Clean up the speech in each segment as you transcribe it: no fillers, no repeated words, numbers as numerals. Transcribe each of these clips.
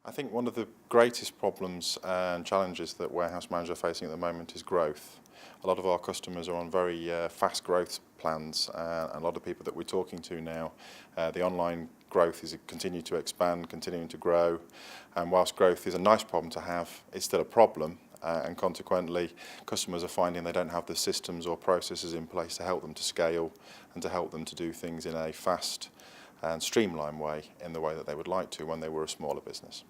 I think one of the greatest problems and challenges that warehouse managers are facing at the moment is growth. A lot of our customers are on very fast growth plans, and a lot of people that we're talking to now, the online growth is continuing to expand, continuing to grow, and whilst growth is a nice problem to have, it's still a problem, and consequently customers are finding they don't have the systems or processes in place to help them to scale and to help them to do things in a fast and streamlined way, in the way that they would like to when they were a smaller business.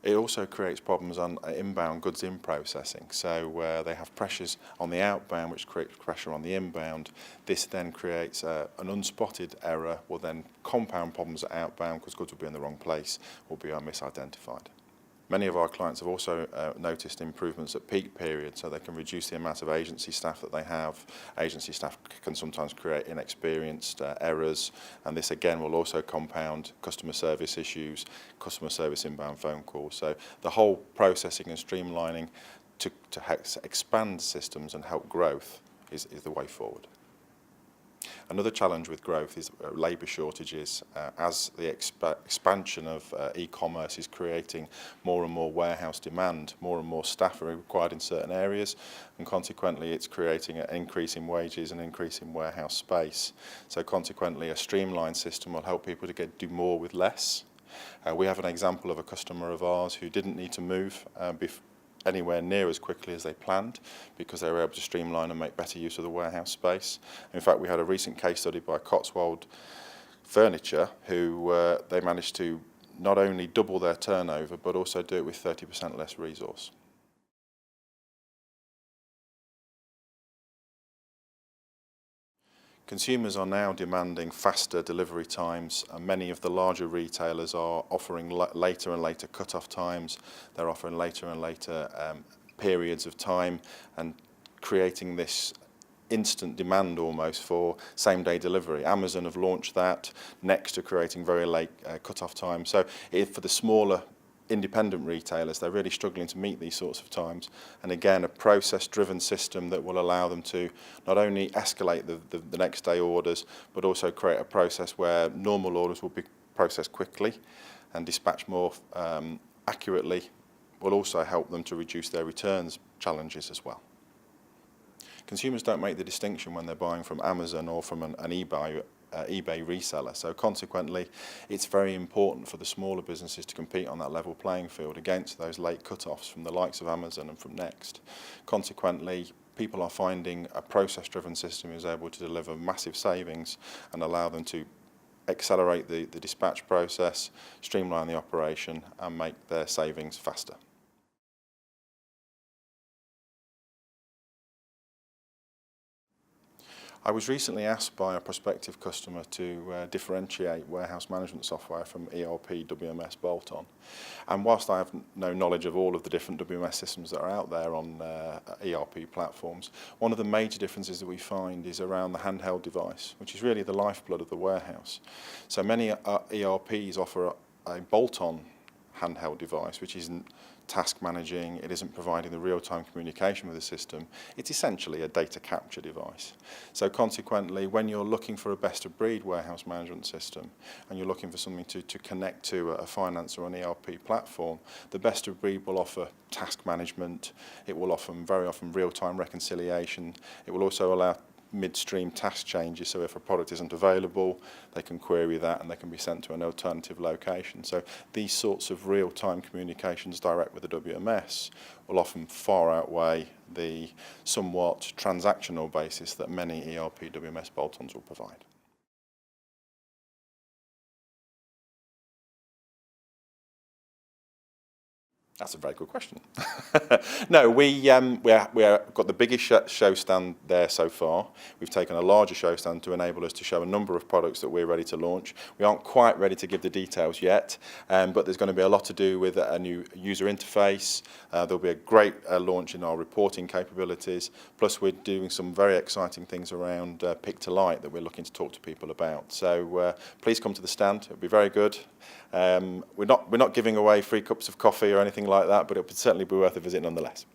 It also creates problems on inbound goods in processing, so they have pressures on the outbound which creates pressure on the inbound. This then creates an unspotted error, will then compound problems at outbound because goods will be in the wrong place or be misidentified. Many of our clients have also noticed improvements at peak periods, so they can reduce the amount of agency staff that they have. Agency staff can sometimes create inexperienced errors, and this again will also compound customer service issues, customer service inbound phone calls. So the whole processing and streamlining to expand systems and help growth is the way forward. Another challenge with growth is labour shortages, as the expansion of e-commerce is creating more and more warehouse demand. More and more staff are required in certain areas, and consequently it's creating an increase in wages and increase in warehouse space. So consequently a streamlined system will help people to do more with less. We have an example of a customer of ours who didn't need to move anywhere near as quickly as they planned because they were able to streamline and make better use of the warehouse space. In fact, we had a recent case study by Cotswold Furniture who they managed to not only double their turnover but also do it with 30% less resource. Consumers are now demanding faster delivery times, and many of the larger retailers are offering later and later cut-off times. They're offering later and later periods of time and creating this instant demand almost for same-day delivery. Amazon have launched that, next to creating very late cut-off times. So for the smaller independent retailers, they're really struggling to meet these sorts of times, and again a process-driven system that will allow them to not only escalate the next day orders but also create a process where normal orders will be processed quickly and dispatched more accurately, will also help them to reduce their returns challenges as well. Consumers don't make the distinction when they're buying from Amazon or from an eBay reseller, so consequently it's very important for the smaller businesses to compete on that level playing field against those late cut-offs from the likes of Amazon and from Next. Consequently, people are finding a process-driven system is able to deliver massive savings and allow them to accelerate the dispatch process, streamline the operation and make their savings faster. I was recently asked by a prospective customer to differentiate warehouse management software from ERP WMS bolt-on. And whilst I have no knowledge of all of the different WMS systems that are out there on ERP platforms, one of the major differences that we find is around the handheld device, which is really the lifeblood of the warehouse. So many ERPs offer a bolt-on handheld device, which isn't task managing, it isn't providing the real-time communication with the system. It's essentially a data capture device. So consequently, when you're looking for a best-of-breed warehouse management system and you're looking for something to connect to a finance or an ERP platform, the best-of-breed will offer task management, it will offer very often real-time reconciliation, it will also allow midstream task changes, so if a product isn't available they can query that and they can be sent to an alternative location. So these sorts of real-time communications direct with the WMS will often far outweigh the somewhat transactional basis that many ERP WMS bolt-ons will provide. That's a very good question. No, we've got the biggest show stand there so far. We've taken a larger show stand to enable us to show a number of products that we're ready to launch. We aren't quite ready to give the details yet, but there's going to be a lot to do with a new user interface. There'll be a great launch in our reporting capabilities. Plus, we're doing some very exciting things around Pick to Light that we're looking to talk to people about. So please come to the stand. It'll be very good. We're not giving away free cups of coffee or anything like that, but it would certainly be worth a visit nonetheless.